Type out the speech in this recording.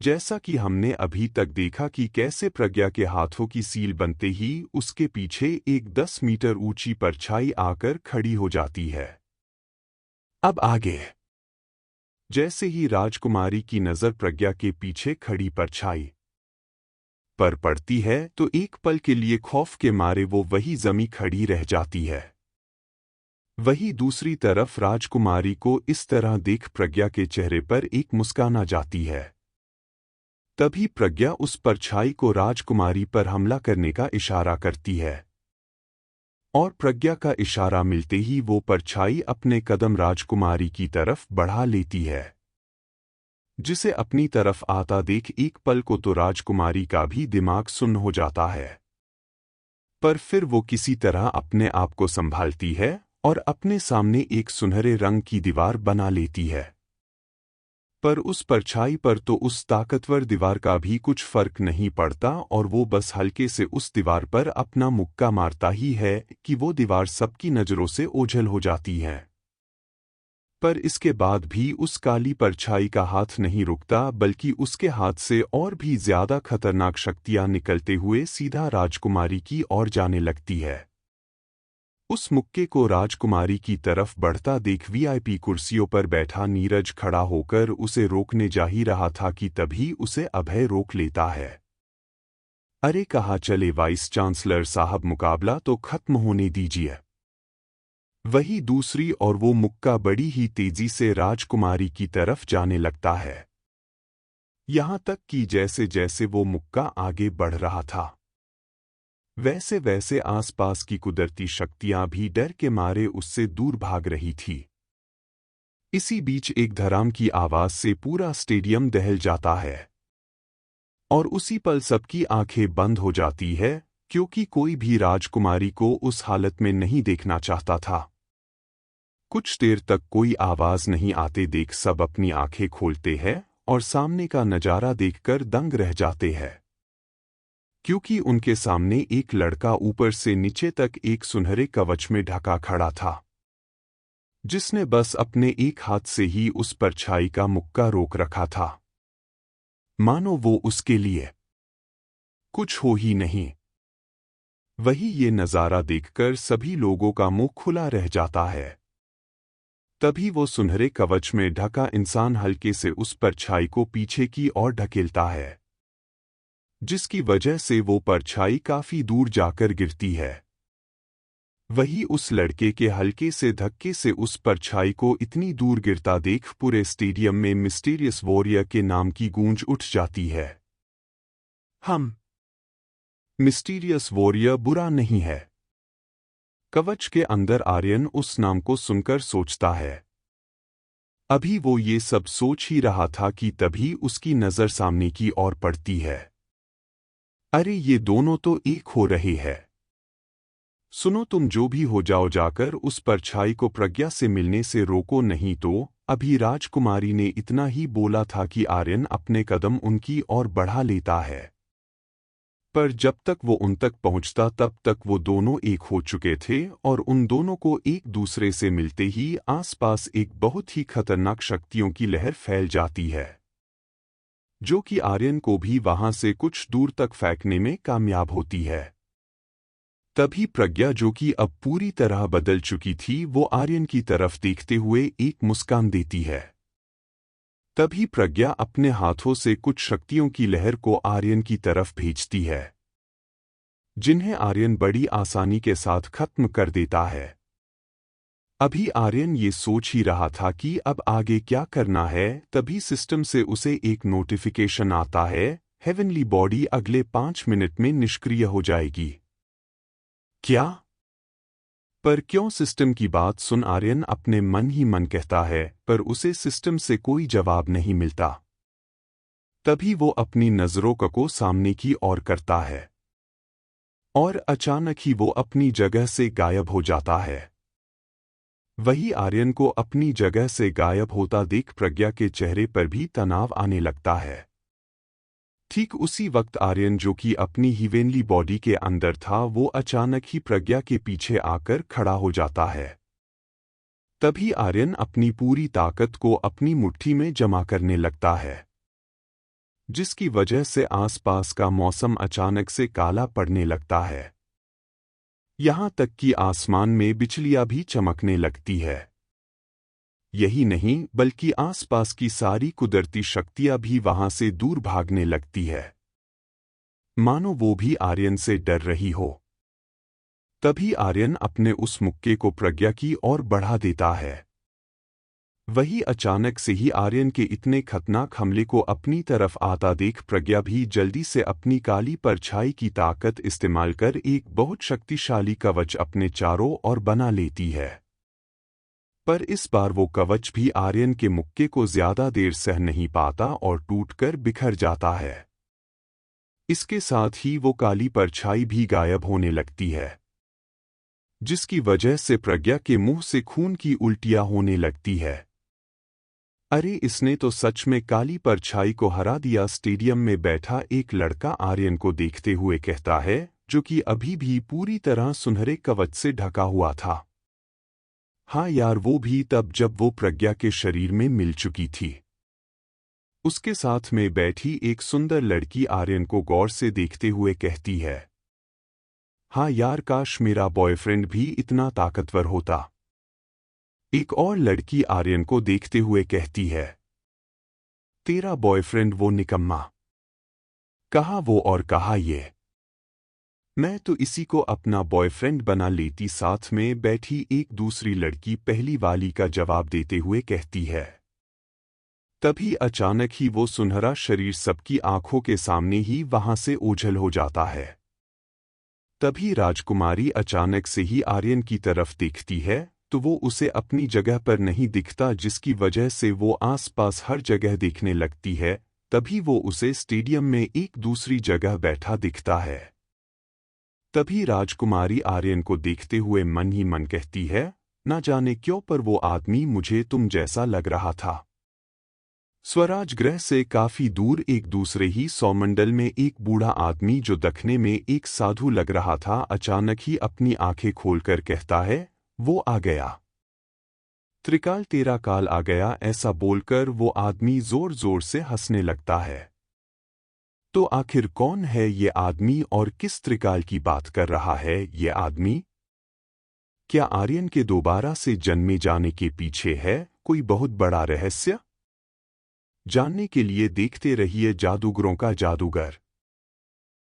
जैसा कि हमने अभी तक देखा कि कैसे प्रज्ञा के हाथों की सील बनते ही उसके पीछे एक 10 मीटर ऊंची परछाई आकर खड़ी हो जाती है। अब आगे जैसे ही राजकुमारी की नज़र प्रज्ञा के पीछे खड़ी परछाई पर पड़ती है तो एक पल के लिए खौफ के मारे वो वही जमी खड़ी रह जाती है। वही दूसरी तरफ राजकुमारी को इस तरह देख प्रज्ञा के चेहरे पर एक मुस्कान आ जाती है। तभी प्रज्ञा उस परछाई को राजकुमारी पर हमला करने का इशारा करती है और प्रज्ञा का इशारा मिलते ही वो परछाई अपने कदम राजकुमारी की तरफ बढ़ा लेती है। जिसे अपनी तरफ आता देख एक पल को तो राजकुमारी का भी दिमाग सुन्न हो जाता है, पर फिर वो किसी तरह अपने आप को संभालती है और अपने सामने एक सुनहरे रंग की दीवार बना लेती है। पर उस परछाई पर तो उस ताकतवर दीवार का भी कुछ फर्क नहीं पड़ता और वो बस हल्के से उस दीवार पर अपना मुक्का मारता ही है कि वो दीवार सबकी नज़रों से ओझल हो जाती है। पर इसके बाद भी उस काली परछाई का हाथ नहीं रुकता, बल्कि उसके हाथ से और भी ज्यादा खतरनाक शक्तियां निकलते हुए सीधा राजकुमारी की ओर जाने लगती है। उस मुक्के को राजकुमारी की तरफ बढ़ता देख वीआईपी कुर्सियों पर बैठा नीरज खड़ा होकर उसे रोकने जा ही रहा था कि तभी उसे अभय रोक लेता है। अरे कहाँ चले वाइस चांसलर साहब, मुकाबला तो खत्म होने दीजिए। वही दूसरी और वो मुक्का बड़ी ही तेजी से राजकुमारी की तरफ जाने लगता है। यहां तक कि जैसे जैसे वो मुक्का आगे बढ़ रहा था वैसे वैसे आसपास की कुदरती शक्तियां भी डर के मारे उससे दूर भाग रही थी। इसी बीच एक धड़ाम की आवाज से पूरा स्टेडियम दहल जाता है और उसी पल सबकी आंखें बंद हो जाती है, क्योंकि कोई भी राजकुमारी को उस हालत में नहीं देखना चाहता था। कुछ देर तक कोई आवाज नहीं आते देख सब अपनी आंखें खोलते हैं और सामने का नजारा देखकर दंग रह जाते हैं, क्योंकि उनके सामने एक लड़का ऊपर से नीचे तक एक सुनहरे कवच में ढका खड़ा था, जिसने बस अपने एक हाथ से ही उस परछाई का मुक्का रोक रखा था, मानो वो उसके लिए कुछ हो ही नहीं। वही ये नज़ारा देखकर सभी लोगों का मुंह खुला रह जाता है। तभी वो सुनहरे कवच में ढका इंसान हल्के से उस परछाई को पीछे की ओर ढकेलता है, जिसकी वजह से वो परछाई काफी दूर जाकर गिरती है। वही उस लड़के के हल्के से धक्के से उस परछाई को इतनी दूर गिरता देख पूरे स्टेडियम में मिस्टीरियस वॉरियर के नाम की गूंज उठ जाती है। हम मिस्टीरियस वॉरियर बुरा नहीं है। कवच के अंदर आर्यन उस नाम को सुनकर सोचता है। अभी वो ये सब सोच ही रहा था कि तभी उसकी नजर सामने की ओर पड़ती है। अरे ये दोनों तो एक हो रहे हैं। सुनो, तुम जो भी हो जाओ, जाकर उस परछाई को प्रज्ञा से मिलने से रोको, नहीं तो। अभी राजकुमारी ने इतना ही बोला था कि आर्यन अपने कदम उनकी ओर बढ़ा लेता है, पर जब तक वो उन तक पहुंचता तब तक वो दोनों एक हो चुके थे और उन दोनों को एक दूसरे से मिलते ही आसपास एक बहुत ही खतरनाक शक्तियों की लहर फैल जाती है, जो कि आर्यन को भी वहां से कुछ दूर तक फेंकने में कामयाब होती है। तभी प्रज्ञा, जो कि अब पूरी तरह बदल चुकी थी, वो आर्यन की तरफ देखते हुए एक मुस्कान देती है। तभी प्रज्ञा अपने हाथों से कुछ शक्तियों की लहर को आर्यन की तरफ भेजती है, जिन्हें आर्यन बड़ी आसानी के साथ खत्म कर देता है। अभी आर्यन ये सोच ही रहा था कि अब आगे क्या करना है, तभी सिस्टम से उसे एक नोटिफिकेशन आता है, हेवनली बॉडी अगले 5 मिनट में निष्क्रिय हो जाएगी। क्या? पर क्यों? सिस्टम की बात सुन आर्यन अपने मन ही मन कहता है, पर उसे सिस्टम से कोई जवाब नहीं मिलता। तभी वो अपनी नज़रों को सामने की ओर करता है और अचानक ही वो अपनी जगह से गायब हो जाता है। वही आर्यन को अपनी जगह से गायब होता देख प्रज्ञा के चेहरे पर भी तनाव आने लगता है। ठीक उसी वक्त आर्यन, जो कि अपनी हिवेनली बॉडी के अंदर था, वो अचानक ही प्रज्ञा के पीछे आकर खड़ा हो जाता है। तभी आर्यन अपनी पूरी ताकत को अपनी मुट्ठी में जमा करने लगता है। जिसकी वजह से आसपास का मौसम अचानक से काला पड़ने लगता है। यहां तक कि आसमान में बिजलियां भी चमकने लगती है। यही नहीं बल्कि आसपास की सारी कुदरती शक्तियां भी वहां से दूर भागने लगती है, मानो वो भी आर्यन से डर रही हो। तभी आर्यन अपने उस मुक्के को प्रज्ञा की ओर बढ़ा देता है। वही अचानक से ही आर्यन के इतने खतरनाक हमले को अपनी तरफ आता देख प्रज्ञा भी जल्दी से अपनी काली परछाई की ताकत इस्तेमाल कर एक बहुत शक्तिशाली कवच अपने चारों ओर बना लेती है। पर इस बार वो कवच भी आर्यन के मुक्के को ज्यादा देर सह नहीं पाता और टूटकर बिखर जाता है। इसके साथ ही वो काली परछाई भी गायब होने लगती है, जिसकी वजह से प्रज्ञा के मुंह से खून की उल्टियां होने लगती है। अरे इसने तो सच में काली परछाई को हरा दिया। स्टेडियम में बैठा एक लड़का आर्यन को देखते हुए कहता है, जो कि अभी भी पूरी तरह सुनहरे कवच से ढका हुआ था। हाँ यार, वो भी तब जब वो प्रज्ञा के शरीर में मिल चुकी थी। उसके साथ में बैठी एक सुंदर लड़की आर्यन को गौर से देखते हुए कहती है, हाँ यार, काश मेरा बॉयफ्रेंड भी इतना ताकतवर होता। एक और लड़की आर्यन को देखते हुए कहती है, तेरा बॉयफ्रेंड वो निकम्मा। कहा वो और कहा ये। मैं तो इसी को अपना बॉयफ्रेंड बना लेती। साथ में बैठी एक दूसरी लड़की पहली वाली का जवाब देते हुए कहती है। तभी अचानक ही वो सुनहरा शरीर सबकी आंखों के सामने ही वहां से ओझल हो जाता है। तभी राजकुमारी अचानक से ही आर्यन की तरफ देखती है तो वो उसे अपनी जगह पर नहीं दिखता, जिसकी वजह से वो आसपास हर जगह देखने लगती है। तभी वो उसे स्टेडियम में एक दूसरी जगह बैठा दिखता है। तभी राजकुमारी आर्यन को देखते हुए मन ही मन कहती है, ना जाने क्यों पर वो आदमी मुझे तुम जैसा लग रहा था। स्वराज ग्रह से काफी दूर एक दूसरे ही सौमंडल में एक बूढ़ा आदमी जो दखने में एक साधु लग रहा था, अचानक ही अपनी आंखें खोलकर कहता है, वो आ गया। त्रिकाल तेरा काल आ गया। ऐसा बोलकर वो आदमी जोर जोर से हंसने लगता है। तो आखिर कौन है ये आदमी और किस त्रिकाल की बात कर रहा है ये आदमी? क्या आर्यन के दोबारा से जन्मे जाने के पीछे है कोई बहुत बड़ा रहस्य? जानने के लिए देखते रहिए जादूगरों का जादूगर।